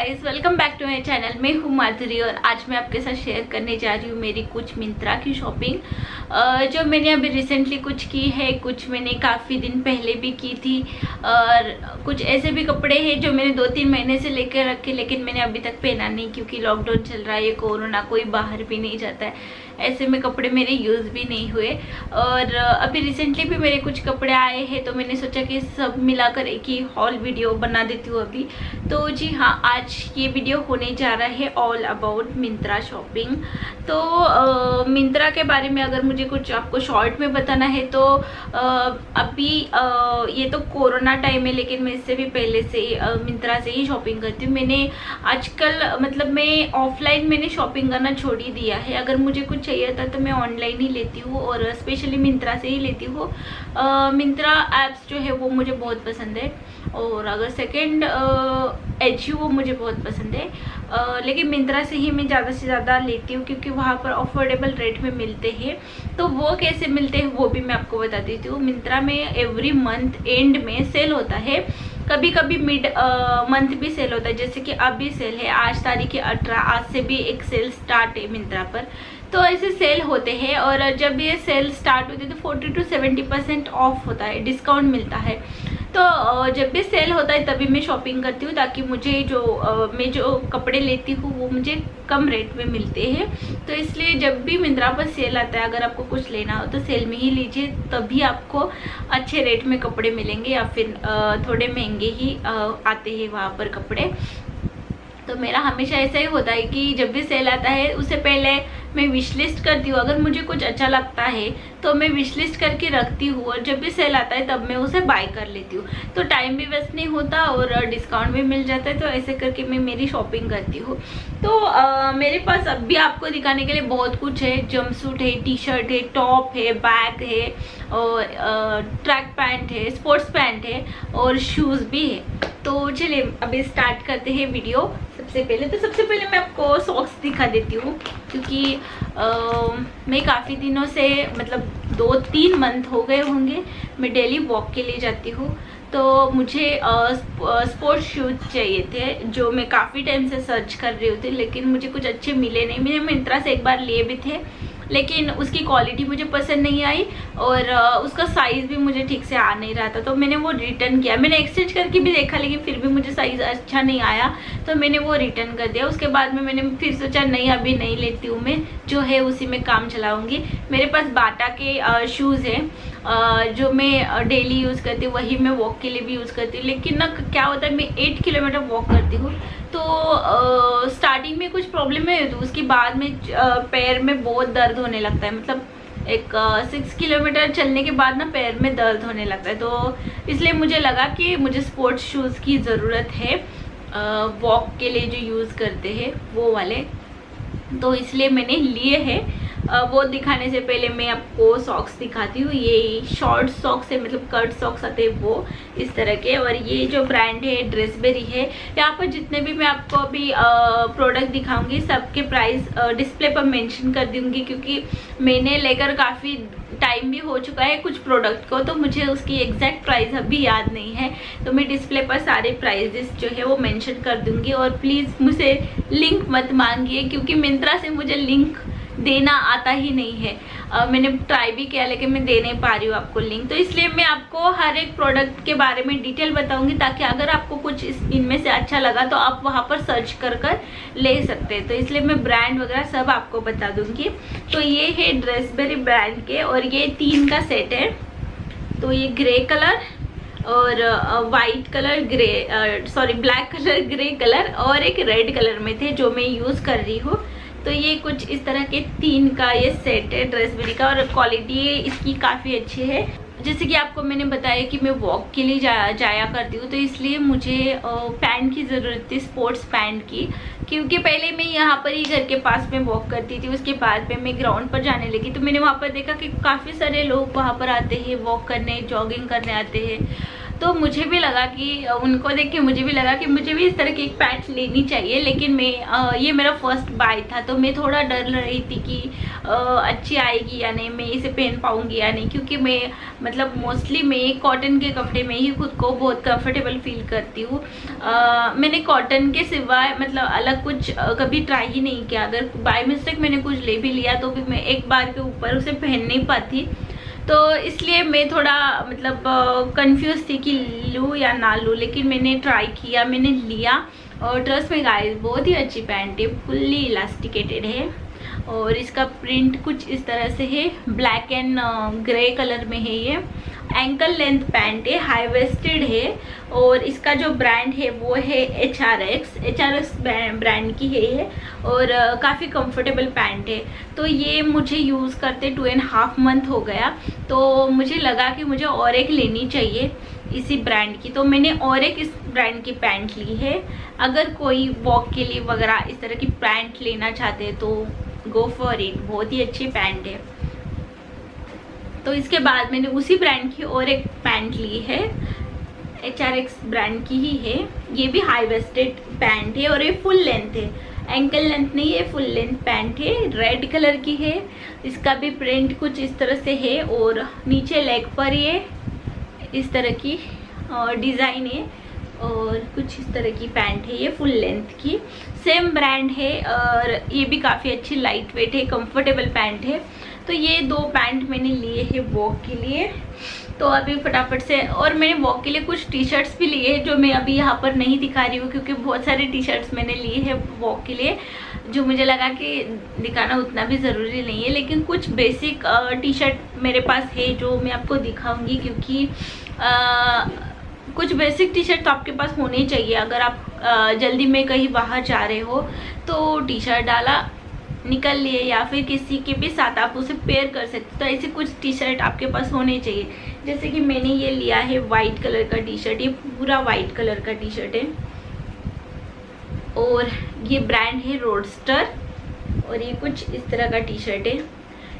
Guys, welcome back to my channel. मैं हूँ माधुरी और आज मैं आपके साथ शेयर करने जा रही हूँ मेरी कुछ मिंत्रा की शॉपिंग जो मैंने अभी रिसेंटली कुछ की है, कुछ मैंने काफ़ी दिन पहले भी की थी और कुछ ऐसे भी कपड़े हैं जो मैंने 2-3 महीने से लेकर रखे लेकिन मैंने अभी तक पहना नहीं क्योंकि लॉकडाउन चल रहा है, ये कोरोना, कोई बाहर भी नहीं जाता है, ऐसे में कपड़े मेरे यूज़ भी नहीं हुए। और अभी रिसेंटली भी मेरे कुछ कपड़े आए हैं तो मैंने सोचा कि सब मिलाकर एक ही हॉल वीडियो बना देती हूँ अभी। तो जी हाँ, आज ये वीडियो होने जा रहा है ऑल अबाउट मिंत्रा शॉपिंग। तो मिंत्रा के बारे में अगर मुझे कुछ आपको शॉर्ट में बताना है तो अभी ये तो कोरोना टाइम है लेकिन मैं इससे भी पहले से मिंत्रा से ही शॉपिंग करती हूँ। मैंने आजकल मतलब मैं ऑफलाइन मैंने शॉपिंग करना छोड़ ही दिया है। अगर मुझे कुछ चाहिए था तो मैं ऑनलाइन ही लेती हूँ और स्पेशली मिंत्रा से ही लेती हूँ। मिंत्रा ऐप्स जो है वो मुझे बहुत पसंद है और अगर सेकंड एजियो वो मुझे बहुत पसंद है, लेकिन मिंत्रा से ही मैं ज़्यादा से ज़्यादा लेती हूँ क्योंकि वहाँ पर अफोर्डेबल रेट में मिलते हैं। तो वो कैसे मिलते हैं वो भी मैं आपको बता देती हूँ। मिंत्रा में एवरी मंथ एंड में सेल होता है, कभी कभी मिड मंथ भी सेल होता है, जैसे कि अभी सेल है, आज तारीख 18, आज से भी एक सेल स्टार्ट है मिंत्रा पर। तो ऐसे सेल होते हैं और जब ये सेल स्टार्ट होती है तो 40 to 70% ऑफ होता है, डिस्काउंट मिलता है। तो जब भी सेल होता है तभी मैं शॉपिंग करती हूँ ताकि मुझे मैं जो कपड़े लेती हूँ वो मुझे कम रेट में मिलते हैं। तो इसलिए जब भी मिंत्रा पर सेल आता है, अगर आपको कुछ लेना हो तो सेल में ही लीजिए, तभी आपको अच्छे रेट में कपड़े मिलेंगे या फिर थोड़े महंगे ही आते हैं वहाँ पर कपड़े। तो मेरा हमेशा ऐसा ही होता है कि जब भी सेल आता है उससे पहले मैं विश लिस्ट करती हूँ। अगर मुझे कुछ अच्छा लगता है तो मैं विश लिस्ट करके रखती हूँ और जब भी सेल आता है तब मैं उसे बाय कर लेती हूँ, तो टाइम भी वेस्ट नहीं होता और डिस्काउंट भी मिल जाता है। तो ऐसे करके मैं मेरी शॉपिंग करती हूँ। तो मेरे पास अब भी आपको दिखाने के लिए बहुत कुछ है। जंपसूट है, टी शर्ट है, टॉप है, बैग है और ट्रैक पैंट है, स्पोर्ट्स पैंट है और शूज़ भी है। तो चलिए अभी स्टार्ट करते हैं वीडियो। सबसे पहले मैं आपको सॉक्स दिखा देती हूँ क्योंकि मैं काफ़ी दिनों से मतलब 2-3 मंथ हो गए होंगे मैं डेली वॉक के लिए जाती हूँ। तो मुझे स्पोर्ट्स शूज़ चाहिए थे जो मैं काफ़ी टाइम से सर्च कर रही थी लेकिन मुझे कुछ अच्छे मिले नहीं। मैंने मिंत्रा से एक बार लिए भी थे लेकिन उसकी क्वालिटी मुझे पसंद नहीं आई और उसका साइज़ भी मुझे ठीक से आ नहीं रहा था, तो मैंने वो रिटर्न किया। मैंने एक्सचेंज करके भी देखा लेकिन फिर भी मुझे साइज़ अच्छा नहीं आया तो मैंने वो रिटर्न कर दिया। उसके बाद में मैंने फिर सोचा नहीं, अभी नहीं लेती हूँ, मैं जो है उसी में काम चलाऊँगी। मेरे पास बाटा के शूज़ हैं जो मैं डेली यूज़ करती हूँ, वही मैं वॉक के लिए भी यूज़ करती हूँ। लेकिन ना क्या होता है, मैं 8 किलोमीटर वॉक करती हूँ तो स्टार्टिंग में कुछ प्रॉब्लम है तो उसके बाद में पैर में बहुत दर्द होने लगता है। मतलब एक 6 किलोमीटर चलने के बाद ना पैर में दर्द होने लगता है। तो इसलिए मुझे लगा कि मुझे स्पोर्ट्स शूज़ की ज़रूरत है वॉक के लिए जो यूज़ करते हैं वो वाले, तो इसलिए मैंने लिए हैं। वो दिखाने से पहले मैं आपको सॉक्स दिखाती हूँ। ये शॉर्ट सॉक्स है, मतलब कर्ट सॉक्स आते हैं वो इस तरह के, और ये जो ब्रांड है ड्रेसबेरी है। यहाँ पर जितने भी मैं आपको अभी प्रोडक्ट दिखाऊंगी सबके प्राइस डिस्प्ले पर मेंशन कर दूंगी क्योंकि मैंने लेकर काफ़ी टाइम भी हो चुका है कुछ प्रोडक्ट को, तो मुझे उसकी एग्जैक्ट प्राइस अभी याद नहीं है। तो मैं डिस्प्ले पर सारे प्राइजेस जो है वो मेंशन कर दूंगी और प्लीज़ मुझे लिंक मत मांगिए क्योंकि मिंत्रा से मुझे लिंक देना आता ही नहीं है। मैंने ट्राई भी किया लेकिन मैं दे नहीं पा रही हूँ आपको लिंक। तो इसलिए मैं आपको हर एक प्रोडक्ट के बारे में डिटेल बताऊंगी ताकि अगर आपको कुछ इनमें से अच्छा लगा तो आप वहाँ पर सर्च कर ले सकते हैं। तो इसलिए मैं ब्रांड वगैरह सब आपको बता दूंगी। तो ये है ड्रेसबेरी ब्रांड के और ये 3 का सेट है। तो ये ग्रे कलर और white colour, black colour, grey colour और एक रेड कलर में थे जो मैं यूज़ कर रही हूँ। तो ये कुछ इस तरह के 3 का ये सेट है ड्रेसबेरी का और क्वालिटी इसकी काफ़ी अच्छी है। जैसे कि आपको मैंने बताया कि मैं वॉक के लिए जाया करती हूँ तो इसलिए मुझे पैंट की ज़रूरत थी, स्पोर्ट्स पैंट की, क्योंकि पहले मैं यहाँ पर ही घर के पास में वॉक करती थी। उसके बाद में मैं ग्राउंड पर जाने लगी तो मैंने वहाँ पर देखा कि काफ़ी सारे लोग वहाँ पर आते हैं वॉक करने, जॉगिंग करने आते हैं। तो मुझे भी लगा कि उनको देख के मुझे भी लगा कि मुझे भी इस तरह की एक पैंट लेनी चाहिए। लेकिन मैं ये मेरा फर्स्ट बाय था, तो मैं थोड़ा डर रही थी कि अच्छी आएगी या नहीं, मैं इसे पहन पाऊंगी या नहीं, क्योंकि मैं मतलब मोस्टली मैं कॉटन के कपड़े में ही खुद को बहुत कंफर्टेबल फील करती हूँ। मैंने कॉटन के सिवाय मतलब अलग कुछ कभी ट्राई ही नहीं किया। अगर बाय मिस्टेक मैंने कुछ ले भी लिया तो भी मैं एक बार के ऊपर उसे पहन नहीं पाती, तो इसलिए मैं थोड़ा मतलब कंफ्यूज थी कि लूँ या ना लूँ। लेकिन मैंने ट्राई किया, मैंने लिया, और ट्रस्ट में गाइस बहुत ही अच्छी पैंट है, फुल्ली इलास्टिकेटेड है, और इसका प्रिंट कुछ इस तरह से है, ब्लैक एंड ग्रे कलर में है। ये एंकल लेंथ पैंट है, हाई वेस्टेड है, और इसका जो ब्रांड है वो है HRX ब्रांड की है ये, और काफ़ी कंफर्टेबल पैंट है। तो ये मुझे यूज़ करते 2.5 मंथ हो गया, तो मुझे लगा कि मुझे और एक लेनी चाहिए इसी ब्रांड की, तो मैंने और एक इस ब्रांड की पैंट ली है। अगर कोई वॉक के लिए वगैरह इस तरह की पैंट लेना चाहते हैं तो गो फॉर इट, बहुत ही अच्छी पैंट है। तो इसके बाद मैंने उसी ब्रांड की और एक पैंट ली है, HRX ब्रांड की ही है। ये भी हाई वेस्टेड पैंट है और ये फुल लेंथ है, एंकल लेंथ नहीं है, फुल लेंथ पैंट है, रेड कलर की है। इसका भी प्रिंट कुछ इस तरह से है, और नीचे लेग पर ये इस तरह की डिज़ाइन है, और कुछ इस तरह की पैंट है, ये फुल लेंथ की, सेम ब्रांड है, और ये भी काफ़ी अच्छी लाइट वेट है, कंफर्टेबल पैंट है। तो ये 2 पैंट मैंने लिए हैं वॉक के लिए। तो अभी फटाफट से, और मैंने वॉक के लिए कुछ टी शर्ट्स भी लिए हैं जो मैं अभी यहाँ पर नहीं दिखा रही हूँ, क्योंकि बहुत सारे टी शर्ट्स मैंने लिए हैं वॉक के लिए जो मुझे लगा कि दिखाना उतना भी ज़रूरी नहीं है। लेकिन कुछ बेसिक टी शर्ट मेरे पास है जो मैं आपको दिखाऊंगी, क्योंकि कुछ बेसिक टी शर्ट तो आपके पास होने चाहिए। अगर आप जल्दी में कहीं बाहर जा रहे हो तो टी शर्ट डाला, निकल लिए, या फिर किसी के भी साथ आप उसे पेयर कर सकते। तो ऐसे कुछ टी शर्ट आपके पास होने चाहिए। जैसे कि मैंने ये लिया है वाइट कलर का टी शर्ट, ये पूरा वाइट कलर का टी शर्ट है, और ये ब्रांड है रोडस्टर, और ये कुछ इस तरह का टी शर्ट है।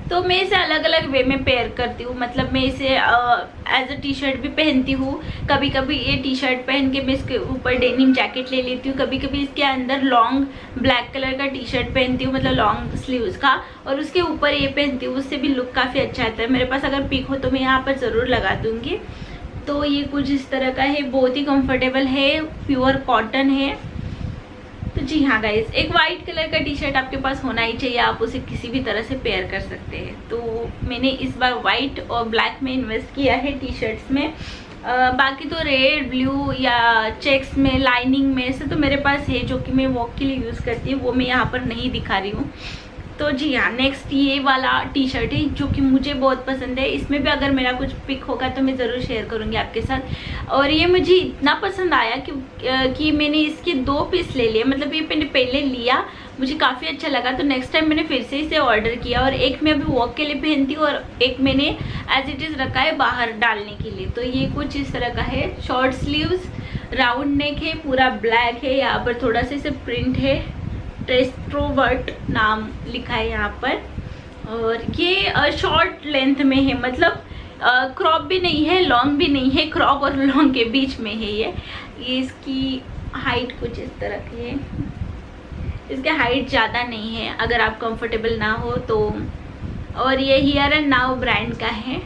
तो मैं इसे अलग अलग वे में पेयर करती हूँ, मतलब मैं इसे एज अ टी शर्ट भी पहनती हूँ। कभी कभी ये टी शर्ट पहन के मैं इसके ऊपर डेनिम जैकेट ले लेती हूँ, कभी कभी इसके अंदर लॉन्ग ब्लैक कलर का टी शर्ट पहनती हूँ, मतलब लॉन्ग स्लीव्स का, और उसके ऊपर ये पहनती हूँ। उससे भी लुक काफ़ी अच्छा आता है। मेरे पास अगर पिक हो तो मैं यहाँ पर ज़रूर लगा दूँगी। तो ये कुछ इस तरह का है, बहुत ही कंफर्टेबल है, प्योर कॉटन है। तो जी हाँ गाइस, एक वाइट कलर का टी शर्ट आपके पास होना ही चाहिए, आप उसे किसी भी तरह से पेयर कर सकते हैं। तो मैंने इस बार वाइट और ब्लैक में इन्वेस्ट किया है टी शर्ट्स में। बाकी तो रेड, ब्लू या चेक्स में, लाइनिंग में से तो मेरे पास है जो कि मैं वॉक के लिए यूज़ करती हूँ, वो मैं यहाँ पर नहीं दिखा रही हूँ। तो जी हाँ, नेक्स्ट ये वाला टी शर्ट है जो कि मुझे बहुत पसंद है। इसमें भी अगर मेरा कुछ पिक होगा तो मैं ज़रूर शेयर करूँगी आपके साथ। और ये मुझे इतना पसंद आया कि मैंने इसके 2 पीस ले लिए, मतलब ये मैंने पहले लिया, मुझे काफ़ी अच्छा लगा, तो नेक्स्ट टाइम मैंने फिर से इसे ऑर्डर किया, और एक मैं अभी वॉक के लिए पहनती हूँ और एक मैंने एज इट इज़ रखा है बाहर डालने के लिए। तो ये कुछ इस तरह का है, शॉर्ट स्लीव्स, राउंड नेक है, पूरा ब्लैक है, यहाँ पर थोड़ा सा इसे प्रिंट है, टेस्ट्रोवर्ट नाम लिखा है यहाँ पर, और ये शॉर्ट लेंथ में है, मतलब क्रॉप भी नहीं है, लॉन्ग भी नहीं है, क्रॉप और लॉन्ग के बीच में है ये। इसकी हाइट कुछ इस तरह की है, इसकी हाइट ज़्यादा नहीं है अगर आप कंफर्टेबल ना हो तो। और ये हियर एंड नाउ ब्रांड का है।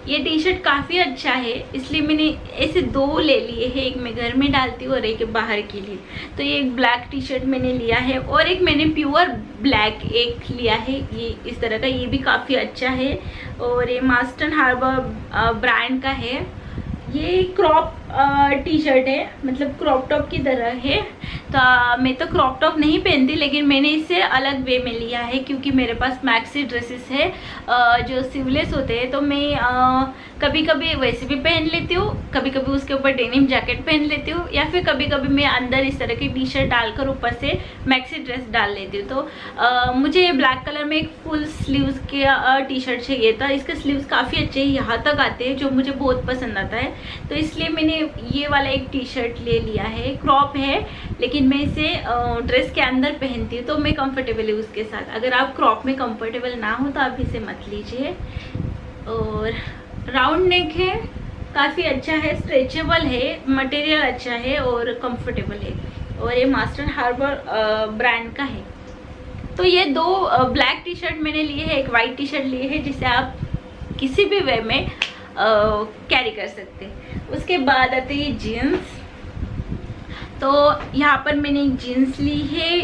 ये टी शर्ट काफ़ी अच्छा है, इसलिए मैंने ऐसे 2 ले लिए हैं, एक मैं घर में डालती हूँ और एक बाहर के लिए। तो ये एक ब्लैक टी शर्ट मैंने लिया है, और एक मैंने प्योर ब्लैक एक लिया है, ये इस तरह का, ये भी काफ़ी अच्छा है, और ये मास्टर हार्बर ब्रांड का है। ये क्रॉप टी शर्ट है, मतलब क्रॉप टॉप की तरह है। तो मैं तो क्रॉप टॉप नहीं पहनती, लेकिन मैंने इसे अलग वे में लिया है क्योंकि मेरे पास मैक्सी ड्रेसेस है जो स्लीवलेस होते हैं। तो मैं कभी कभी वैसे भी पहन लेती हूँ, कभी कभी उसके ऊपर डेनिम जैकेट पहन लेती हूँ, या फिर कभी कभी मैं अंदर इस तरह की टी शर्ट डालकर ऊपर से मैक्सी ड्रेस डाल लेती हूँ। तो मुझे ब्लैक कलर में एक फुल स्लीव्स के टी शर्ट चाहिए था। इसके स्लीव्स काफ़ी अच्छे यहाँ तक आते हैं जो मुझे बहुत पसंद आता है, तो इसलिए मैंने ये वाला एक टी शर्ट ले लिया है। क्रॉप है लेकिन मैं इसे ड्रेस के अंदर पहनती हूँ तो मैं कंफर्टेबल हूँ उसके साथ। अगर आप क्रॉप में कंफर्टेबल ना हो तो आप इसे मत लीजिए। और राउंड नेक है, काफ़ी अच्छा है, स्ट्रेचेबल है, मटेरियल अच्छा है और कंफर्टेबल है। और ये मास्टर हार्बर ब्रांड का है। तो ये 2 ब्लैक टी शर्ट मैंने लिए है, एक वाइट टी शर्ट लिए है, जिसे आप किसी भी वे में कैरी कर सकते हैं। उसके बाद आते हैं जीन्स। तो यहाँ पर मैंने एक जीन्स ली है,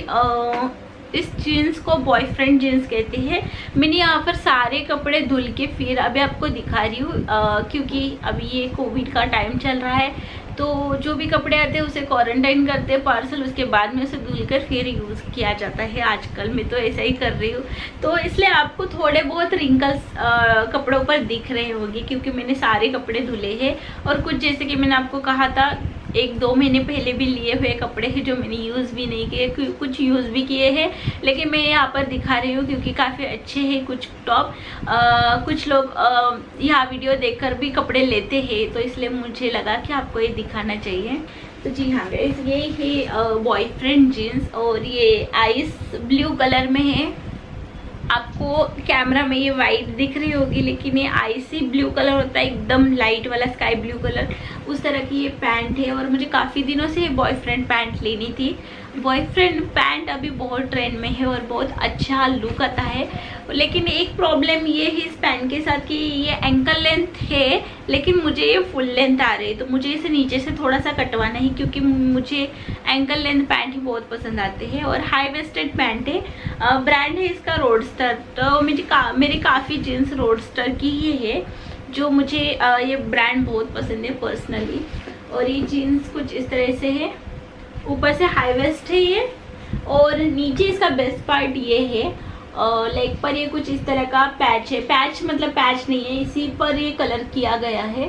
इस जीन्स को बॉयफ्रेंड जीन्स कहते हैं। मैंने यहाँ पर सारे कपड़े धुल के फिर अभी आपको दिखा रही हूँ, क्योंकि अभी ये कोविड का टाइम चल रहा है, तो जो भी कपड़े आते हैं उसे क्वारंटाइन करते हैं पार्सल, उसके बाद में उसे धुलकर फिर यूज़ किया जाता है। आजकल मैं तो ऐसा ही कर रही हूँ, तो इसलिए आपको थोड़े बहुत रिंकल्स कपड़ों पर दिख रहे होंगे, क्योंकि मैंने सारे कपड़े धुले हैं। और कुछ जैसे कि मैंने आपको कहा था 1-2 महीने पहले भी लिए हुए कपड़े हैं जो मैंने यूज़ भी नहीं किए, कुछ यूज़ भी किए हैं, लेकिन मैं यहाँ पर दिखा रही हूँ क्योंकि काफ़ी अच्छे हैं कुछ टॉप। कुछ लोग यहाँ वीडियो देखकर भी कपड़े लेते हैं, तो इसलिए मुझे लगा कि आपको ये दिखाना चाहिए। तो जी हाँ गाइस, ये है बॉयफ्रेंड जीन्स और ये आइस ब्लू कलर में है। आपको कैमरा में ये वाइट दिख रही होगी, लेकिन ये आइसी ब्लू कलर होता है, एकदम लाइट वाला स्काई ब्लू कलर, उस तरह की ये पैंट है। और मुझे काफ़ी दिनों से ये बॉयफ्रेंड पैंट लेनी थी। बॉयफ्रेंड पैंट अभी बहुत ट्रेंड में है और बहुत अच्छा लुक आता है, लेकिन एक प्रॉब्लम ये है इस पैंट के साथ कि ये एंकल लेंथ है, लेकिन मुझे ये फुल लेंथ आ रही है, तो मुझे इसे नीचे से थोड़ा सा कटवाना है, क्योंकि मुझे एंकल लेंथ पैंट ही बहुत पसंद आते हैं। और हाई वेस्टेड पैंट है, ब्रांड है इसका रोडस्टर। तो मेरी काफ़ी जीन्स रोडस्टर की ही है, जो मुझे ये ब्रांड बहुत पसंद है पर्सनली। और ये जीन्स कुछ इस तरह से है, ऊपर से हाई वेस्ट है ये, और नीचे इसका बेस्ट पार्ट ये है, लेग पर ये कुछ इस तरह का पैच है। पैच मतलब पैच नहीं है, इसी पर ये कलर किया गया है,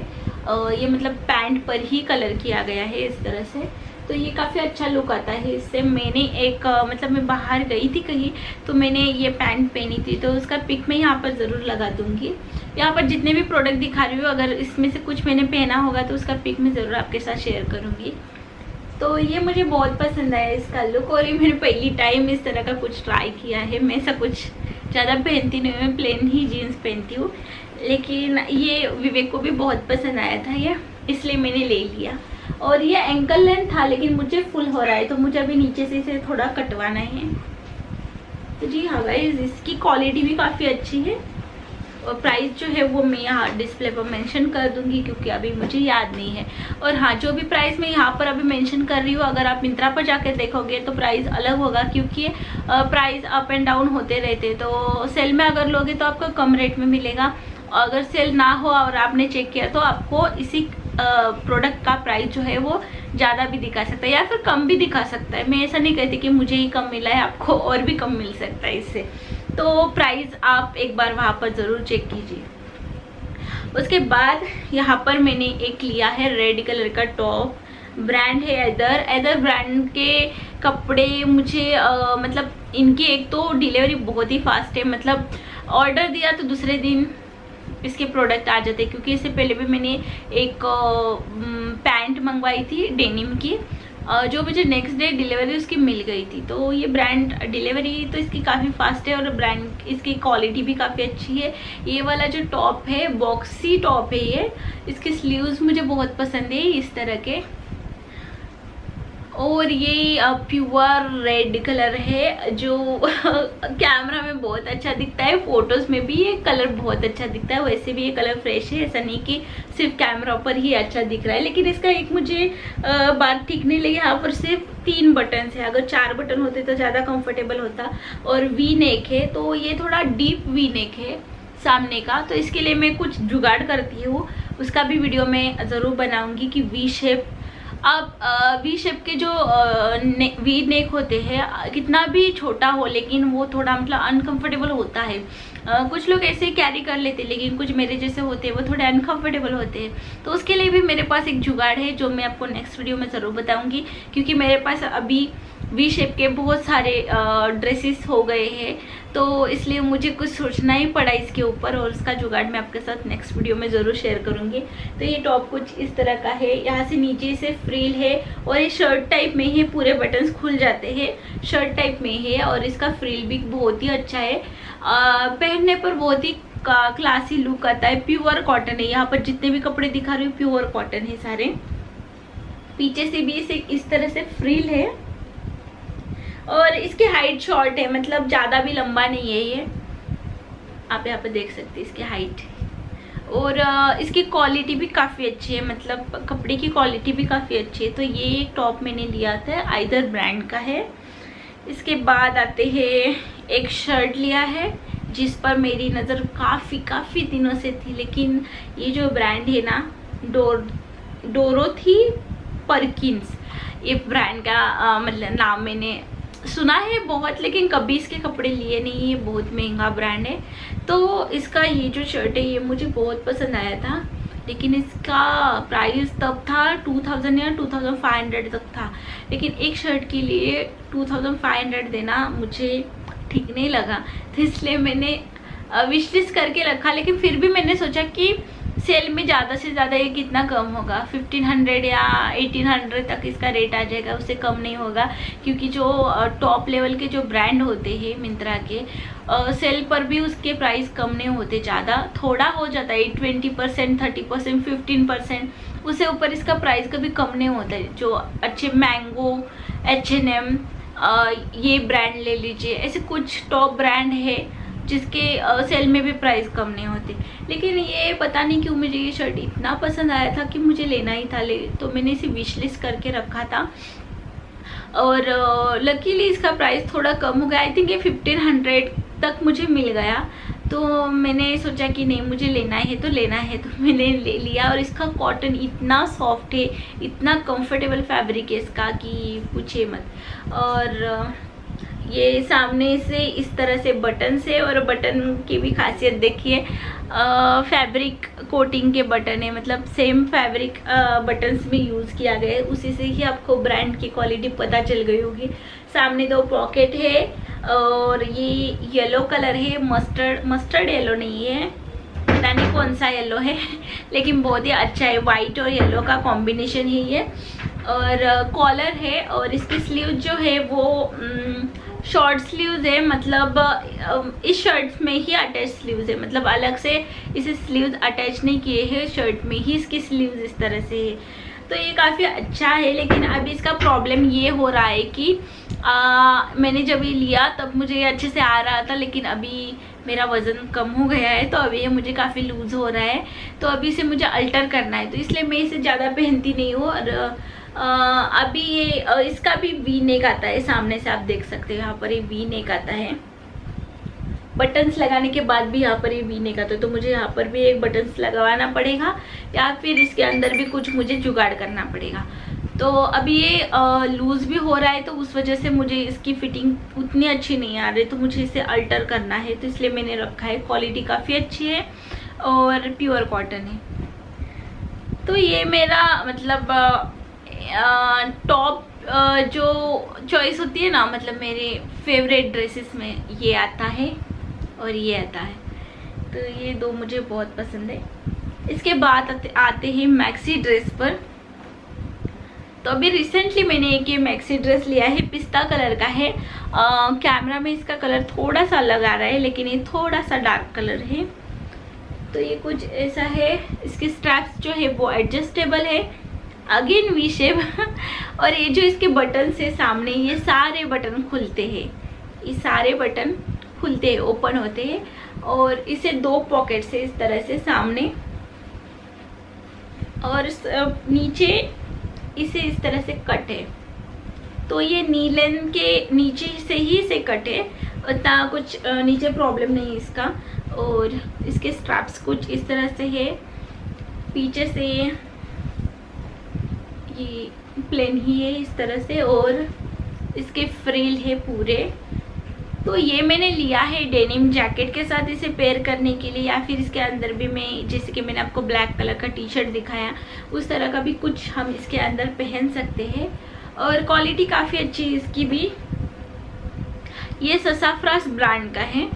ये मतलब पैंट पर ही कलर किया गया है इस तरह से। तो ये काफ़ी अच्छा लुक आता है इससे। मैंने एक मतलब मैं बाहर गई थी कहीं, तो मैंने ये पैंट पहनी थी, तो उसका पिक मैं यहाँ पर ज़रूर लगा दूँगी। यहाँ पर जितने भी प्रोडक्ट दिखा रही हूँ, अगर इसमें से कुछ मैंने पहना होगा तो उसका पिक मैं ज़रूर आपके साथ शेयर करूँगी। तो ये मुझे बहुत पसंद आया इसका लुक, और ये मैंने पहली टाइम इस तरह का कुछ ट्राई किया है। मैं ऐसा कुछ ज़्यादा पहनती नहीं हूँ, मैं प्लेन ही जीन्स पहनती हूँ, लेकिन ये विवेक को भी बहुत पसंद आया था ये, इसलिए मैंने ले लिया। और ये एंकल लेंथ था, लेकिन मुझे फुल हो रहा है, तो मुझे अभी नीचे से इसे थोड़ा कटवाना है। तो जी हाँ गाइस, इसकी क्वालिटी भी काफ़ी अच्छी है। और प्राइस जो है वो मैं यहाँ डिस्प्ले पर मेंशन कर दूंगी, क्योंकि अभी मुझे याद नहीं है। और हाँ, जो भी प्राइस मैं यहाँ पर अभी मेंशन कर रही हूँ, अगर आप मिंत्रा पर जाकर देखोगे तो प्राइस अलग होगा, क्योंकि प्राइस अप एंड डाउन होते रहते हैं। तो सेल में अगर लोगे तो आपको कम रेट में मिलेगा, अगर सेल ना हो और आपने चेक किया तो आपको इसी प्रोडक्ट का प्राइस जो है वो ज़्यादा भी दिखा सकता है या फिर कम भी दिखा सकता है। मैं ऐसा नहीं कहती कि मुझे ही कम मिला है, आपको और भी कम मिल सकता है इससे। तो प्राइस आप एक बार वहाँ पर ज़रूर चेक कीजिए। उसके बाद यहाँ पर मैंने एक लिया है रेड कलर का टॉप, ब्रांड है एदर ब्रांड के कपड़े मुझे मतलब इनकी एक तो डिलीवरी बहुत ही फास्ट है, मतलब ऑर्डर दिया तो दूसरे दिन इसके प्रोडक्ट आ जाते, क्योंकि इससे पहले भी मैंने एक पैंट मंगवाई थी डेनिम की, जो मुझे नेक्स्ट डे डिलीवरी उसकी मिल गई थी। तो ये ब्रांड डिलीवरी तो इसकी काफ़ी फास्ट है और ब्रांड इसकी क्वालिटी भी काफ़ी अच्छी है। ये वाला जो टॉप है बॉक्सी टॉप है ये, इसके स्लीव्स मुझे बहुत पसंद है इस तरह के। और ये प्योर रेड कलर है, जो कैमरा में बहुत अच्छा दिखता है, फोटोज में भी ये कलर बहुत अच्छा दिखता है। वैसे भी ये कलर फ्रेश है, ऐसा नहीं कि सिर्फ कैमरा पर ही अच्छा दिख रहा है। लेकिन इसका एक मुझे बात ठीक नहीं लगी, यहाँ पर सिर्फ 3 बटन है, अगर 4 बटन होते तो ज़्यादा कंफर्टेबल होता। और वी नेक है, तो ये थोड़ा डीप वी नेक है सामने का, तो इसके लिए मैं कुछ जुगाड़ करती हूँ, उसका भी वीडियो मैं ज़रूर बनाऊँगी कि वी शेप। अब वी शेप के जो वी नेक होते हैं कितना भी छोटा हो, लेकिन वो थोड़ा मतलब अनकंफर्टेबल होता है। कुछ लोग ऐसे ही कैरी कर लेते हैं, लेकिन कुछ मेरे जैसे होते हैं वो थोड़े अनकंफर्टेबल होते हैं। तो उसके लिए भी मेरे पास एक जुगाड़ है, जो मैं आपको नेक्स्ट वीडियो में ज़रूर बताऊंगी, क्योंकि मेरे पास अभी वी शेप के बहुत सारे ड्रेसेस हो गए हैं, तो इसलिए मुझे कुछ सोचना ही पड़ा इसके ऊपर, और उसका जुगाड़ मैं आपके साथ नेक्स्ट वीडियो में ज़रूर शेयर करूँगी। तो ये टॉप कुछ इस तरह का है, यहाँ से नीचे से फ्रिल है, और ये शर्ट टाइप में है, पूरे बटन्स खुल जाते हैं, शर्ट टाइप में है, और इसका फ्रिल भी बहुत ही अच्छा है, पहनने पर बहुत ही आपका क्लासी लुक आता है। प्योर कॉटन है, यहाँ पर जितने भी कपड़े दिखा रही हूँ प्योर कॉटन है सारे। पीछे से भी इस तरह से फ्रिल है और इसकी हाइट शॉर्ट है, मतलब ज़्यादा भी लंबा नहीं है ये। आप यहाँ पे देख सकते हैं इसकी हाइट। और इसकी क्वालिटी भी काफ़ी अच्छी है, मतलब कपड़े की क्वालिटी भी काफ़ी अच्छी है। तो ये एक टॉप मैंने लिया था, आइदर ब्रांड का है। इसके बाद आते हैं, एक शर्ट लिया है जिस पर मेरी नज़र काफ़ी दिनों से थी, लेकिन ये जो ब्रांड है ना, डोरोथी परकिंस, ये ब्रांड का मतलब नाम मैंने सुना है बहुत, लेकिन कभी इसके कपड़े लिए नहीं। ये बहुत महंगा ब्रांड है। तो इसका ये जो शर्ट है ये मुझे बहुत पसंद आया था, लेकिन इसका प्राइस तब था 2000 या 2500 तक था। लेकिन एक शर्ट के लिए 2500 देना मुझे ठीक नहीं लगा, तो इसलिए मैंने विश लिस्ट करके रखा। लेकिन फिर भी मैंने सोचा कि सेल में ज़्यादा से ज़्यादा ये कितना कम होगा, 1500 या 1800 तक इसका रेट आ जाएगा, उससे कम नहीं होगा। क्योंकि जो टॉप लेवल के जो ब्रांड होते हैं मिंत्रा के, सेल पर भी उसके प्राइस कम नहीं होते, ज़्यादा थोड़ा हो जाता है 20%, 30%, 15%, उससे ऊपर इसका प्राइस कभी कम नहीं होता है। जो अच्छे मैंगो, H&M, ये ब्रांड ले लीजिए, ऐसे कुछ टॉप ब्रांड है जिसके सेल में भी प्राइस कम नहीं होते। लेकिन ये पता नहीं क्यों मुझे ये शर्ट इतना पसंद आया था कि मुझे लेना ही था, तो मैंने इसे विश लिस्ट करके रखा था। और लकीली इसका प्राइस थोड़ा कम हो गया, आई थिंक ये 1500 तक मुझे मिल गया। तो मैंने सोचा कि नहीं, मुझे लेना है तो लेना है, तो मैंने ले लिया। और इसका कॉटन इतना सॉफ्ट है, इतना कंफर्टेबल फैब्रिक है इसका कि पूछे मत। और ये सामने से इस तरह से बटन से, और बटन की भी खासियत देखिए, फैब्रिक कोटिंग के बटन है, मतलब सेम फैब्रिक बटन्स में यूज़ किया गया है। उसी से ही आपको ब्रांड की क्वालिटी पता चल गई होगी। सामने 2 पॉकेट है और ये येलो कलर है, मस्टर्ड येलो नहीं है, पता नहीं कौन सा येलो है, लेकिन बहुत ही अच्छा है। वाइट और येलो का कॉम्बिनेशन है ये। और कॉलर है, और इसकी स्लीव जो है वो शॉर्ट स्लीव्स है, मतलब इस शर्ट में ही अटैच स्लीव्स है, मतलब अलग से इसे स्लीव्स अटैच नहीं किए हैं, शर्ट में ही इसकी स्लीव्स इस तरह से है। तो ये काफ़ी अच्छा है। लेकिन अभी इसका प्रॉब्लम ये हो रहा है कि मैंने जब ये लिया तब मुझे ये अच्छे से आ रहा था, लेकिन अभी मेरा वज़न कम हो गया है, तो अभी ये मुझे काफ़ी लूज़ हो रहा है। तो अभी इसे मुझे अल्टर करना है, तो इसलिए मैं इसे ज़्यादा पहनती नहीं हूँ। और अभी ये इसका भी वी नेक आता है, सामने से आप देख सकते हो यहाँ पर ये वी नेक आता है। बटन्स लगाने के बाद भी यहाँ पर ये वी नेक आता है, तो मुझे यहाँ पर भी एक बटन्स लगवाना पड़ेगा, या फिर इसके अंदर भी कुछ मुझे जुगाड़ करना पड़ेगा। तो अभी ये लूज़ भी हो रहा है, तो उस वजह से मुझे इसकी फिटिंग उतनी अच्छी नहीं आ रही, तो मुझे इसे अल्टर करना है, तो इसलिए मैंने रखा है। क्वालिटी काफ़ी अच्छी है और प्योर कॉटन है। तो ये मेरा मतलब टॉप जो चॉइस होती है ना, मतलब मेरे फेवरेट ड्रेसेस में ये आता है और ये आता है, तो ये 2 मुझे बहुत पसंद है। इसके बाद आते हैं मैक्सी ड्रेस पर। तो अभी रिसेंटली मैंने एक ये मैक्सी ड्रेस लिया है, पिस्ता कलर का है। कैमरा में इसका कलर थोड़ा सा अलग आ रहा है, लेकिन ये थोड़ा सा डार्क कलर है। तो ये कुछ ऐसा है। इसके स्ट्रैप्स जो है वो एडजस्टेबल है, अगेन वी शेप। और ये जो इसके बटन से सामने, ये सारे बटन खुलते हैं, ये सारे बटन खुलते हैं, ओपन होते हैं। और इसे 2 पॉकेट से इस तरह से सामने, और नीचे इसे इस तरह से कट है। तो ये नी लेन के नीचे से ही इसे कट है, उतना कुछ नीचे प्रॉब्लम नहीं है इसका। और इसके स्ट्रैप्स कुछ इस तरह से है, पीछे से ये प्लेन ही है इस तरह से, और इसके फ्रिल है पूरे। तो ये मैंने लिया है डेनिम जैकेट के साथ इसे पेयर करने के लिए, या फिर इसके अंदर भी मैं, जैसे कि मैंने आपको ब्लैक कलर का टी शर्ट दिखाया, उस तरह का भी कुछ हम इसके अंदर पहन सकते हैं। और क्वालिटी काफ़ी अच्छी है इसकी भी। ये ससाफ्रास ब्रांड का है।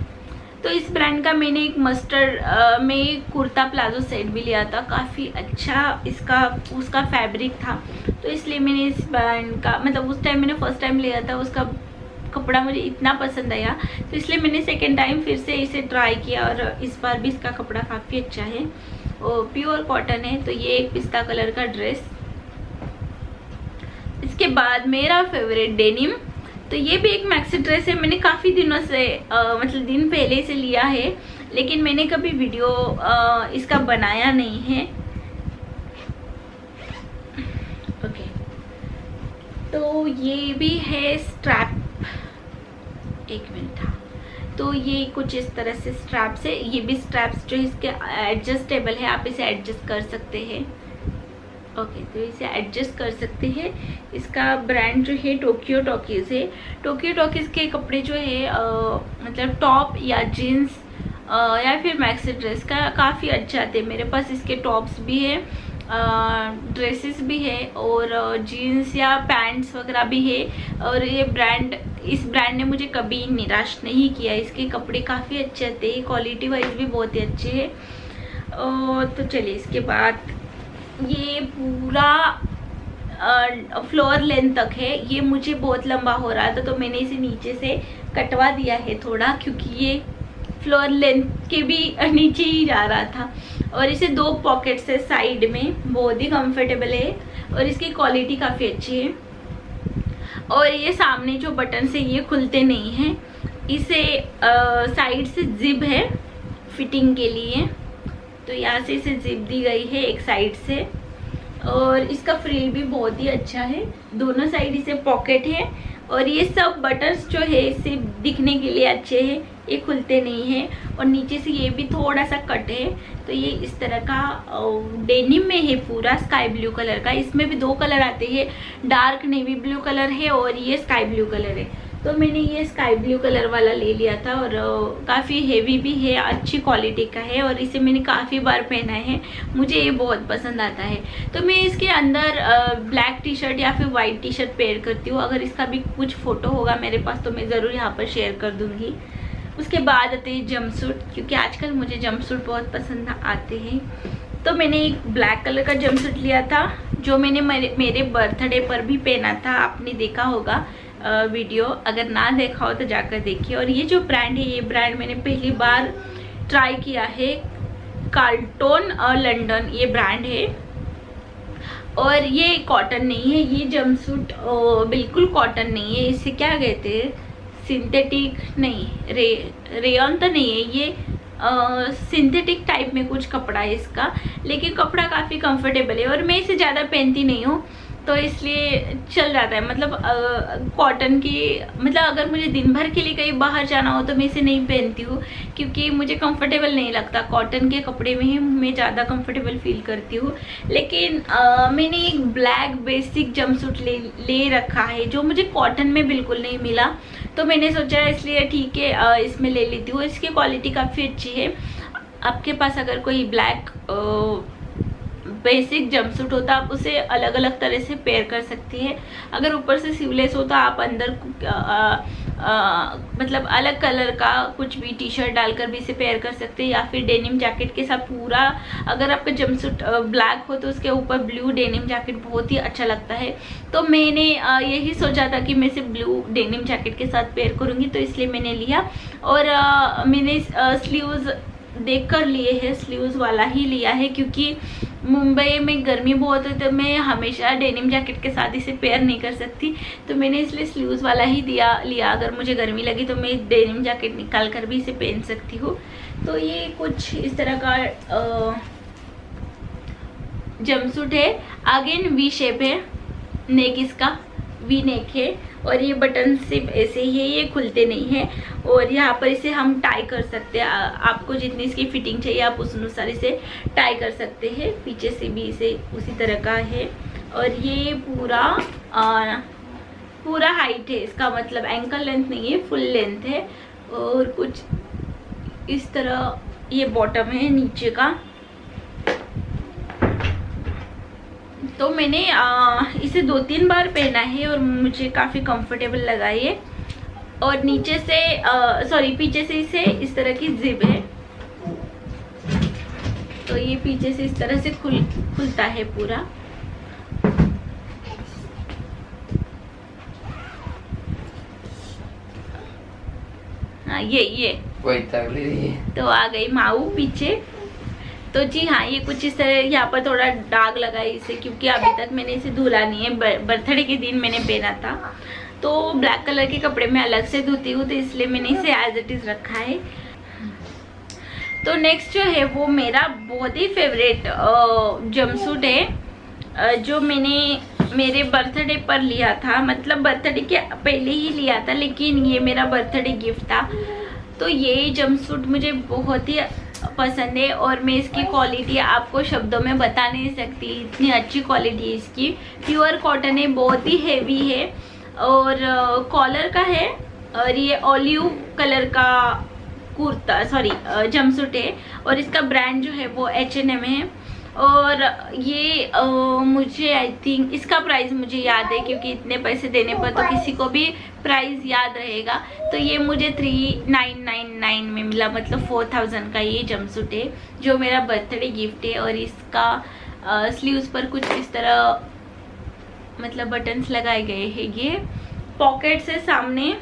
तो इस ब्रांड का मैंने एक मस्टर्ड में कुर्ता प्लाजो सेट भी लिया था, काफ़ी अच्छा उसका फैब्रिक था। तो इसलिए मैंने इस ब्रांड का, मतलब उस टाइम मैंने फर्स्ट टाइम लिया था, उसका कपड़ा मुझे इतना पसंद आया, तो इसलिए मैंने सेकेंड टाइम फिर से इसे ट्राई किया और इस बार भी इसका कपड़ा काफ़ी अच्छा है और प्योर कॉटन है। तो ये एक पिस्ता कलर का ड्रेस। इसके बाद मेरा फेवरेट डेनिम, तो ये भी एक मैक्सी ड्रेस है। मैंने काफ़ी दिनों से मतलब दिन पहले से लिया है, लेकिन मैंने कभी वीडियो इसका बनाया नहीं है। ओके, तो ये भी है स्ट्रैप, एक मिनट था। तो ये कुछ इस तरह से स्ट्रैप्स है। ये भी स्ट्रैप्स जो इसके एडजस्टेबल है, आप इसे एडजस्ट कर सकते हैं। ओके, तो इसे एडजस्ट कर सकते हैं। इसका ब्रांड जो है टोक्यो टॉकीज है। टोक्यो टॉकीज के कपड़े जो है मतलब टॉप या जीन्स या फिर मैक्सी ड्रेस का काफ़ी अच्छा आते हैं। मेरे पास इसके टॉप्स भी है, ड्रेसेस भी है और जीन्स या पैंट्स वगैरह भी है। और ये ब्रांड, इस ब्रांड ने मुझे कभी निराश नहीं किया। इसके कपड़े काफ़ी अच्छे आते हैं, क्वालिटी वाइज भी बहुत ही अच्छे हैं। तो चलिए, इसके बाद ये पूरा फ्लोर लेंथ तक है। ये मुझे बहुत लंबा हो रहा था, तो मैंने इसे नीचे से कटवा दिया है थोड़ा, क्योंकि ये फ्लोर लेंथ के भी नीचे ही जा रहा था। और इसे 2 पॉकेट्स है साइड में, बहुत ही कंफर्टेबल है और इसकी क्वालिटी काफ़ी अच्छी है। और ये सामने जो बटन से ये खुलते नहीं हैं, इसे साइड से जिप है फिटिंग के लिए, तो यहाँ से इसे जिप दी गई है एक साइड से। और इसका फ्रिल भी बहुत ही अच्छा है, दोनों साइड इसे पॉकेट है। और ये सब बटन्स जो है इसे दिखने के लिए अच्छे हैं, ये खुलते नहीं हैं। और नीचे से ये भी थोड़ा सा कट है। तो ये इस तरह का डेनिम में है पूरा, स्काई ब्लू कलर का। इसमें भी 2 कलर आते हैं, डार्क नेवी ब्लू कलर है और ये स्काई ब्लू कलर है। तो मैंने ये स्काई ब्लू कलर वाला ले लिया था और काफ़ी हेवी भी है, अच्छी क्वालिटी का है और इसे मैंने काफ़ी बार पहना है, मुझे ये बहुत पसंद आता है। तो मैं इसके अंदर ब्लैक टी शर्ट या फिर वाइट टी शर्ट पेयर करती हूँ। अगर इसका भी कुछ फ़ोटो होगा मेरे पास तो मैं ज़रूर यहाँ पर शेयर कर दूँगी। उसके बाद आते हैं जंपसूट, क्योंकि आजकल मुझे जंपसूट बहुत पसंद आते हैं। तो मैंने एक ब्लैक कलर का जंपसूट लिया था, जो मैंने मेरे बर्थडे पर भी पहना था। आपने देखा होगा वीडियो, अगर ना देखा हो तो जाकर देखिए। और ये जो ब्रांड है, ये ब्रांड मैंने पहली बार ट्राई किया है, कार्लटन लंदन ये ब्रांड है। और ये कॉटन नहीं है, ये जंपसूट बिल्कुल कॉटन नहीं है। इसे क्या कहते हैं, सिंथेटिक नहीं, रेयन तो नहीं है, ये सिंथेटिक टाइप में कुछ कपड़ा है इसका, लेकिन कपड़ा काफ़ी कंफर्टेबल है। और मैं इसे ज़्यादा पहनती नहीं हूँ, तो इसलिए चल जाता है। मतलब कॉटन की, मतलब अगर मुझे दिन भर के लिए कहीं बाहर जाना हो तो मैं इसे नहीं पहनती हूँ, क्योंकि मुझे कंफर्टेबल नहीं लगता। कॉटन के कपड़े में ही मैं ज़्यादा कंफर्टेबल फील करती हूँ। लेकिन मैंने एक ब्लैक बेसिक जंपसूट ले रखा है, जो मुझे कॉटन में बिल्कुल नहीं मिला, तो मैंने सोचा इसलिए ठीक है इसमें ले लेती हूँ। इसकी क्वालिटी काफ़ी अच्छी है। आपके पास अगर कोई ब्लैक बेसिक जंपसूट होता, आप उसे अलग अलग तरह से पेयर कर सकती है। अगर ऊपर से स्लीवलेस हो तो आप अंदर मतलब अलग कलर का कुछ भी टी शर्ट डालकर भी इसे पेयर कर सकते हैं, या फिर डेनिम जैकेट के साथ पूरा। अगर आपका जंपसूट ब्लैक हो तो उसके ऊपर ब्लू डेनिम जैकेट बहुत ही अच्छा लगता है। तो मैंने यही सोचा था कि मैं इसे ब्लू डेनिम जैकेट के साथ पेयर करूँगी, तो इसलिए मैंने लिया। और मैंने स्लीव्स देख कर लिए है, स्लीव्स वाला ही लिया है, क्योंकि मुंबई में गर्मी बहुत है, तो मैं हमेशा डेनिम जैकेट के साथ इसे पेयर नहीं कर सकती, तो मैंने इसलिए स्लीव्स वाला ही लिया। अगर मुझे गर्मी लगी तो मैं डेनिम जैकेट निकाल कर भी इसे पहन सकती हूँ। तो ये कुछ इस तरह का जंपसूट है। अगेन वी शेप है, नेक इसका वी नेक है और ये बटन सिर्फ ऐसे ही है, ये खुलते नहीं है। और यहाँ पर इसे हम टाई कर सकते हैं, आपको जितनी इसकी फिटिंग चाहिए आप उस अनुसार इसे टाई कर सकते हैं। पीछे से भी इसे उसी तरह का है। और ये पूरा हाइट है इसका, मतलब एंकल लेंथ नहीं है, फुल लेंथ है। और कुछ इस तरह ये बॉटम है नीचे का। तो मैंने इसे 2-3 बार पहना है और मुझे काफ़ी कंफर्टेबल लगा ये। और नीचे से पीछे से इसे इस तरह की जिप है, तो ये पीछे से इस तरह से खुलता है पूरा। ये वही तक ले रही है। तो आ गई माऊ पीछे। तो जी हाँ, ये कुछ इस तरह यहाँ पर थोड़ा दाग लगा है इसे, क्योंकि अभी तक मैंने इसे धुला नहीं है। बर्थडे के दिन मैंने पहना था, तो ब्लैक कलर के कपड़े में अलग से धोती हूँ, तो इसलिए मैंने इसे एज इट इज रखा है। तो नेक्स्ट जो है वो मेरा बहुत ही फेवरेट जंपसूट है, जो मैंने मेरे बर्थडे पर लिया था। मतलब बर्थडे के पहले ही लिया था, लेकिन ये मेरा बर्थडे गिफ्ट था। तो ये जंपसूट मुझे बहुत ही पसंद है, और मैं इसकी क्वालिटी आपको शब्दों में बता नहीं सकती, इतनी अच्छी क्वालिटी है इसकी। प्योर कॉटन है, बहुत ही हैवी है, और कॉलर का है, और ये ऑलिव कलर का कुर्ता जंपसूट है, और इसका ब्रांड जो है वो H&M है। और ये मुझे आई थिंक इसका प्राइस मुझे याद है, क्योंकि इतने पैसे देने पर तो किसी को भी प्राइस याद रहेगा। तो ये मुझे 3999 में मिला, मतलब 4000 का ये जंपसूट है, जो मेरा बर्थडे गिफ्ट है। और इसका स्लीव्स पर कुछ इस तरह मतलब बटन्स लगाए गए हैं। ये पॉकेट से सामने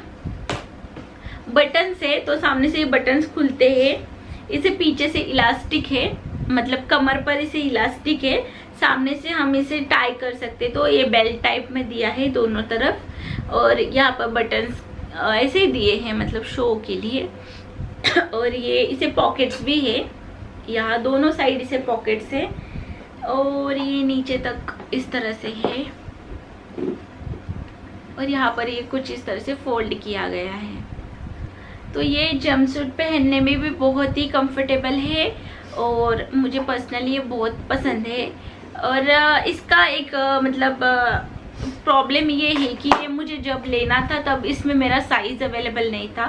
बटन से, तो सामने से ये बटन्स खुलते हैं। इसे पीछे से इलास्टिक है, मतलब कमर पर इसे इलास्टिक है, सामने से हम इसे टाई कर सकते। तो ये बेल्ट टाइप में दिया है दोनों तरफ, और यहाँ पर बटन्स ऐसे ही दिए हैं, मतलब शो के लिए। और ये इसे पॉकेट्स भी है, यहाँ दोनों साइड इसे पॉकेट्स है, और ये नीचे तक इस तरह से है, और यहाँ पर ये कुछ इस तरह से फोल्ड किया गया है। तो ये जंपसूट पहनने में भी बहुत ही कंफर्टेबल है, और मुझे पर्सनली ये बहुत पसंद है। और इसका एक मतलब प्रॉब्लम ये है कि ये मुझे जब लेना था तब इसमें मेरा साइज़ अवेलेबल नहीं था,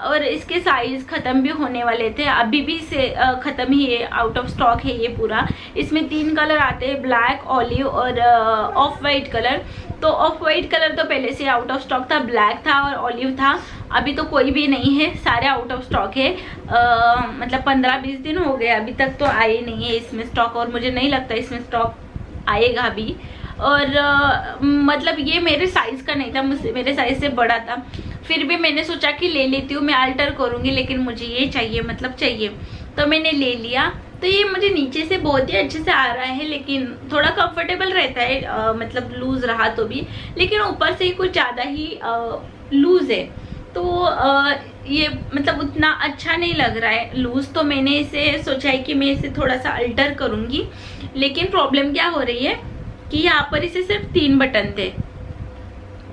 और इसके साइज़ ख़त्म भी होने वाले थे। अभी भी से ख़त्म ही है, आउट ऑफ स्टॉक है ये पूरा। इसमें 3 कलर आते हैं, ब्लैक, ऑलिव और ऑफ वाइट कलर। तो ऑफ वाइट कलर तो पहले से आउट ऑफ स्टॉक था, ब्लैक था और ऑलिव था। अभी तो कोई भी नहीं है, सारे आउट ऑफ स्टॉक है। मतलब 15-20 दिन हो गए, अभी तक तो आए नहीं है इसमें स्टॉक, और मुझे नहीं लगता इसमें स्टॉक आएगा अभी। और मतलब ये मेरे साइज़ का नहीं था, मुझसे मेरे साइज़ से बड़ा था। फिर भी मैंने सोचा कि ले लेती हूँ, मैं अल्टर करूँगी, लेकिन मुझे ये चाहिए, मतलब चाहिए, तो मैंने ले लिया। तो ये मुझे नीचे से बहुत ही अच्छे से आ रहा है, लेकिन थोड़ा कंफर्टेबल रहता है, मतलब लूज़ रहा तो भी, लेकिन ऊपर से ही कुछ ज़्यादा ही लूज़ है। तो ये मतलब उतना अच्छा नहीं लग रहा है लूज़। तो मैंने इसे सोचा है कि मैं इसे थोड़ा सा अल्टर करूँगी। लेकिन प्रॉब्लम क्या हो रही है कि यहाँ पर इसे सिर्फ 3 बटन थे,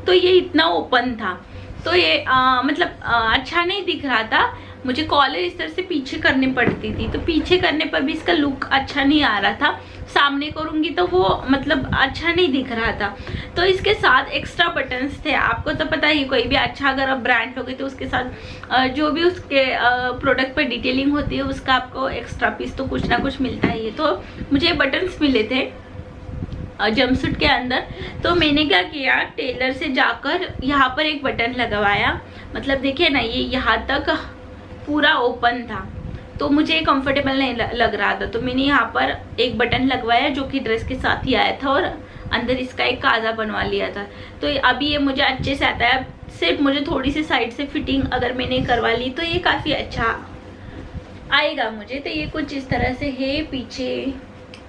तो ये इतना ओपन था, तो ये मतलब अच्छा नहीं दिख रहा था। मुझे कॉलर इस तरह से पीछे करनी पड़ती थी, तो पीछे करने पर भी इसका लुक अच्छा नहीं आ रहा था। सामने करूँगी तो वो मतलब अच्छा नहीं दिख रहा था। तो इसके साथ एक्स्ट्रा बटन्स थे। आपको तो पता ही, कोई भी अच्छा अगर आप ब्रांड लोगे तो उसके साथ जो भी उसके प्रोडक्ट पर डिटेलिंग होती है उसका आपको एक्स्ट्रा पीस तो कुछ ना कुछ मिलता ही है। तो मुझे बटन्स मिले थे जंपसूट के अंदर। तो मैंने क्या किया, टेलर से जाकर यहाँ पर एक बटन लगवाया। मतलब देखिए ना, ये यहाँ तक पूरा ओपन था, तो मुझे कंफर्टेबल नहीं लग रहा था। तो मैंने यहाँ पर एक बटन लगवाया जो कि ड्रेस के साथ ही आया था, और अंदर इसका एक काजा बनवा लिया था। तो अभी ये मुझे अच्छे से आता है। सिर्फ मुझे थोड़ी सी साइड से फिटिंग अगर मैंने करवा ली तो ये काफ़ी अच्छा आएगा मुझे। तो ये कुछ इस तरह से है, पीछे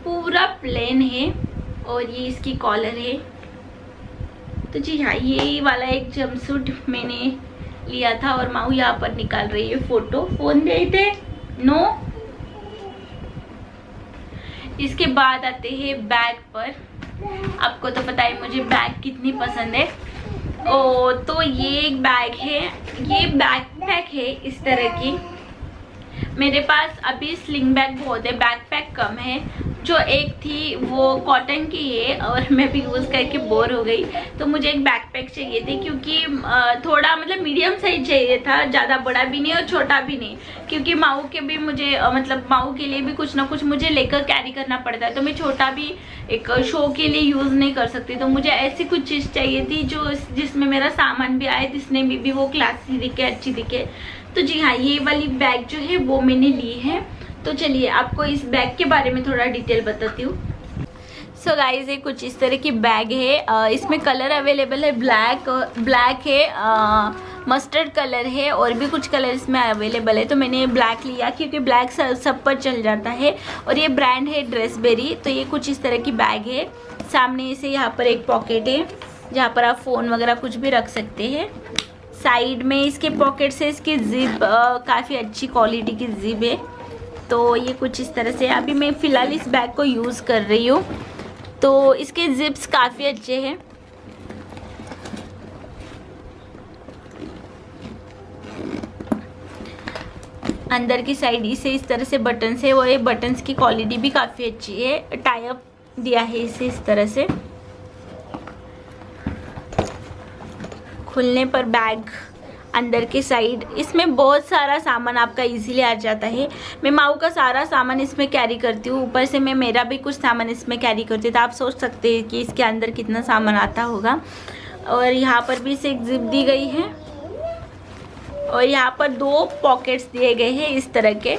पूरा प्लेन है, और ये इसकी कॉलर है। तो जी हाँ, ये वाला एक जंपसूट मैंने लिया था। और माऊ यहाँ पर निकाल रही है फोटो, फोन दे थे नो। इसके बाद आते हैं बैग पर। आपको तो पता है मुझे बैग कितनी पसंद है। तो ये एक बैग है, ये बैकपैक है इस तरह की। मेरे पास अभी स्लिंग बैग बहुत है, बैकपैक कम है। जो एक थी वो कॉटन की है, और मैं भी यूज़ करके बोर हो गई। तो मुझे एक बैकपैक चाहिए थी, क्योंकि थोड़ा मतलब मीडियम साइज चाहिए था, ज़्यादा बड़ा भी नहीं और छोटा भी नहीं। क्योंकि माऊ के भी मुझे मतलब माऊ के लिए भी कुछ ना कुछ मुझे लेकर कैरी करना पड़ता है, तो मैं छोटा भी एक शो के लिए यूज़ नहीं कर सकती। तो मुझे ऐसी कुछ चीज़ चाहिए थी जो जिसमें मेरा सामान भी आए, दिखने में भी वो क्लासी दिखे, अच्छी दिखे। तो जी हाँ, ये वाली बैग जो है वो मैंने ली है। तो चलिए आपको इस बैग के बारे में थोड़ा डिटेल बताती हूँ। सो गाइज, ये कुछ इस तरह की बैग है। इसमें कलर अवेलेबल है, ब्लैक है, मस्टर्ड कलर है और भी कुछ कलर इसमें अवेलेबल है। तो मैंने ब्लैक लिया क्योंकि ब्लैक सब पर चल जाता है। और ये ब्रांड है ड्रेसबेरी। तो ये कुछ इस तरह की बैग है। सामने से यहाँ पर एक पॉकेट है जहाँ पर आप फ़ोन वगैरह कुछ भी रख सकते हैं। साइड में इसके पॉकेट से इसकी जिप काफ़ी अच्छी क्वालिटी की जिप है। तो ये कुछ इस तरह से अभी मैं फ़िलहाल इस बैग को यूज़ कर रही हूँ। तो इसके जिप्स काफ़ी अच्छे हैं। अंदर की साइड इसे इस तरह से बटन्स है और ये बटन्स की क्वालिटी भी काफ़ी अच्छी है। टाई अप दिया है इसे इस तरह से। खुलने पर बैग अंदर की साइड, इसमें बहुत सारा सामान आपका इजीली आ जाता है। मैं माऊ का सारा सामान इसमें कैरी करती हूँ, ऊपर से मैं मेरा भी कुछ सामान इसमें कैरी करती हूँ। तो आप सोच सकते हैं कि इसके अंदर कितना सामान आता होगा। और यहाँ पर भी इसे एक जिप दी गई है और यहाँ पर 2 पॉकेट्स दिए गए हैं इस तरह के।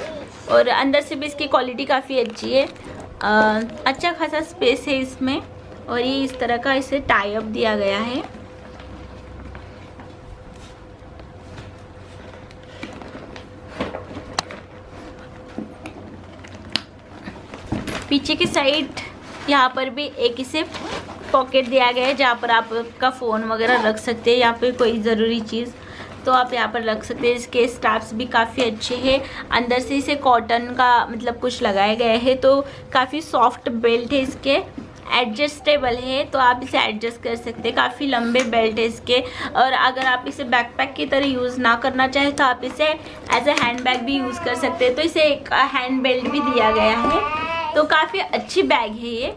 और अंदर से भी इसकी क्वालिटी काफ़ी अच्छी है। अच्छा खासा स्पेस है इसमें। और ये इस तरह का इसे टाई अप दिया गया है। पीछे की साइड यहाँ पर भी एक इसे पॉकेट दिया गया है जहाँ पर आप आपका फ़ोन वगैरह रख सकते हैं। यहाँ पे कोई ज़रूरी चीज़ तो आप यहाँ पर रख सकते हैं। इसके स्ट्रैप्स भी काफ़ी अच्छे हैं। अंदर से इसे कॉटन का मतलब कुछ लगाया गया है। तो काफ़ी सॉफ्ट बेल्ट है इसके, एडजस्टेबल है तो आप इसे एडजस्ट कर सकते हैं। काफ़ी लंबे बेल्ट है इसके। और अगर आप इसे बैकपैक की तरह यूज़ ना करना चाहें तो आप इसे एज ए हैंड बैग भी यूज़ कर सकते हैं। तो इसे एक हैंड बेल्ट भी दिया गया है। तो काफ़ी अच्छी बैग है ये।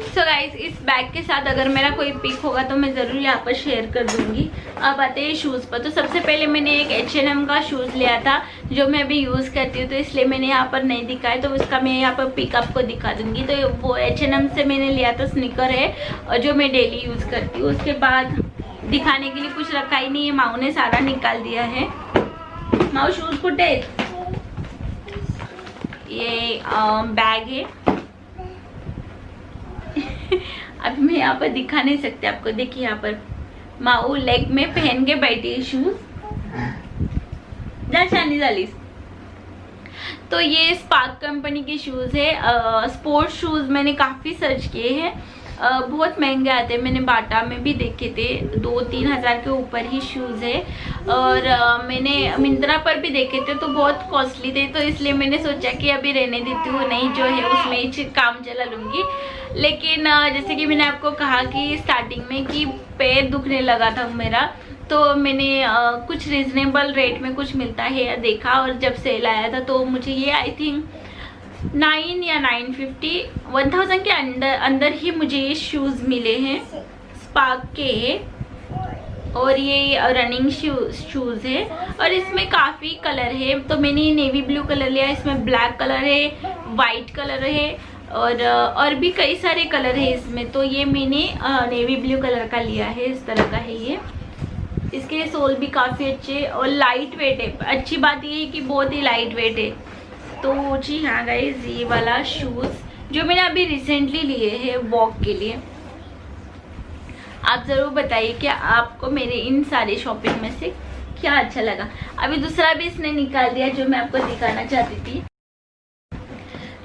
सो गाइस, इस बैग के साथ अगर मेरा कोई पिक होगा तो मैं ज़रूर यहाँ पर शेयर कर दूँगी। अब आते हैं शूज़ पर। तो सबसे पहले मैंने एक H&M का शूज़ लिया था जो मैं अभी यूज़ करती हूँ, तो इसलिए मैंने यहाँ पर नहीं दिखाया। तो उसका मैं यहाँ पर पिक आपको दिखा दूँगी। तो वो H&M से मैंने लिया था, स्नीकर है और जो मैं डेली यूज़ करती हूँ। उसके बाद दिखाने के लिए कुछ रखा ही नहीं है, माऊ ने सारा निकाल दिया है। माऊ शूज़ कुटे ये बैग है। अब मैं यहाँ पर दिखा नहीं सकते आपको। देखिए यहाँ पर माऊ लेग में पहन के बैठी है शूज। जा शानी जालीस। तो ये स्पार्क कंपनी के शूज है। स्पोर्ट्स शूज मैंने काफी सर्च किए हैं। बहुत महंगे आते हैं। मैंने बाटा में भी देखे थे, 2-3 हज़ार के ऊपर ही शूज़ है। और मैंने मिंत्रा पर भी देखे थे तो बहुत कॉस्टली थे। तो इसलिए मैंने सोचा कि अभी रहने देती हूँ, नहीं जो है उसमें ही काम चला लूँगी। लेकिन जैसे कि मैंने आपको कहा कि स्टार्टिंग में कि पैर दुखने लगा था मेरा, तो मैंने कुछ रिजनेबल रेट में कुछ मिलता है देखा। और जब सेल आया था तो मुझे ये आई थिंक 9 या 950 1000 के अंदर ही मुझे ये शूज़ मिले हैं। स्पार्क के और ये रनिंग शूज़ है। और इसमें काफ़ी कलर है। तो मैंने ये नेवी ब्लू कलर लिया, इसमें ब्लैक कलर है, वाइट कलर है और भी कई सारे कलर है इसमें। तो ये मैंने नेवी ब्लू कलर का लिया है। इस तरह का है ये। इसके सोल भी काफ़ी अच्छे और लाइट वेट है। अच्छी बात ये है कि बहुत ही लाइट वेट है। तो जी हाँ गाइस, ये वाला शूज़ जो मैंने अभी रिसेंटली लिए हैं वॉक के लिए। आप ज़रूर बताइए कि आपको मेरे इन सारे शॉपिंग में से क्या अच्छा लगा। अभी दूसरा भी इसने निकाल दिया जो मैं आपको दिखाना चाहती थी।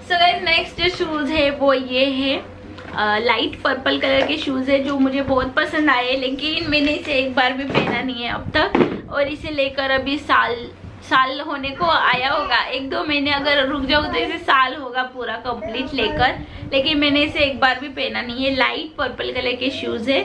सो गाइस, नेक्स्ट जो शूज़ है वो ये है। लाइट पर्पल कलर के शूज़ है जो मुझे बहुत पसंद आए, लेकिन मैंने इसे एक बार भी पहना नहीं है अब तक। और इसे लेकर अभी साल होने को आया होगा। 1-2 महीने अगर रुक जाऊँ तो इसे साल होगा पूरा कंप्लीट लेकर, लेकिन मैंने इसे एक बार भी पहना नहीं है। लाइट पर्पल कलर के शूज़ है।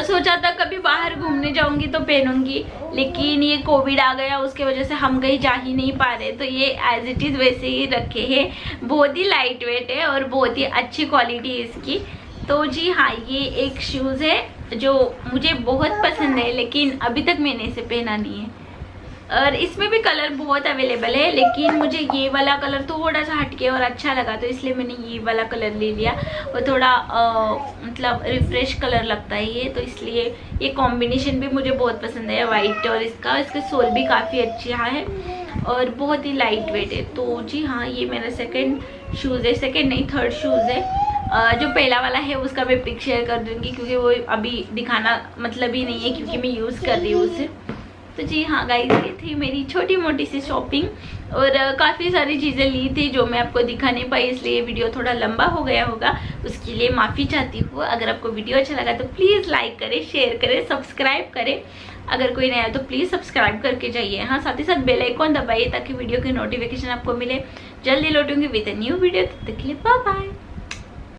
सोचा था कभी बाहर घूमने जाऊंगी तो पहनूंगी, लेकिन ये कोविड आ गया, उसके वजह से हम कहीं जा ही नहीं पा रहे। तो ये एज इट इज़ वैसे ही रखे हैं। बहुत ही लाइट वेट है और बहुत ही अच्छी क्वालिटी है इसकी। तो जी हाँ, ये एक शूज़ है जो मुझे बहुत पसंद है, लेकिन अभी तक मैंने इसे पहना नहीं है। और इसमें भी कलर बहुत अवेलेबल है, लेकिन मुझे ये वाला कलर थोड़ा सा हटके और अच्छा लगा, तो इसलिए मैंने ये वाला कलर ले लिया। और थोड़ा मतलब रिफ्रेश कलर लगता है ये, तो इसलिए ये कॉम्बिनेशन भी मुझे बहुत पसंद है, वाइट और इसके सोल भी काफ़ी अच्छा है और बहुत ही लाइट वेट है। तो जी हाँ, ये मेरा सेकंड शूज़ है, सेकंड नहीं थर्ड शूज़ है। जो पहला वाला है उसका मैं पिक शेयर कर दूंगी, क्योंकि वो अभी दिखाना मतलब ही नहीं है, क्योंकि मैं यूज़ कर रही हूँ उसे। तो जी हाँ गाइस, ये थी मेरी छोटी मोटी सी शॉपिंग, और काफ़ी सारी चीज़ें ली थी जो मैं आपको दिखा नहीं पाई, इसलिए वीडियो थोड़ा लंबा हो गया होगा, उसके लिए माफ़ी चाहती हूँ। अगर आपको वीडियो अच्छा लगा तो प्लीज़ लाइक करें, शेयर करें, सब्सक्राइब करें। अगर कोई नया तो प्लीज़ सब्सक्राइब करके जाइए। हाँ, साथ ही साथ बेल आइकॉन दबाइए ताकि वीडियो की नोटिफिकेशन आपको मिले। जल्दी लौटूंगी विद अ न्यू वीडियो, तब तक के लिए बाय बाय।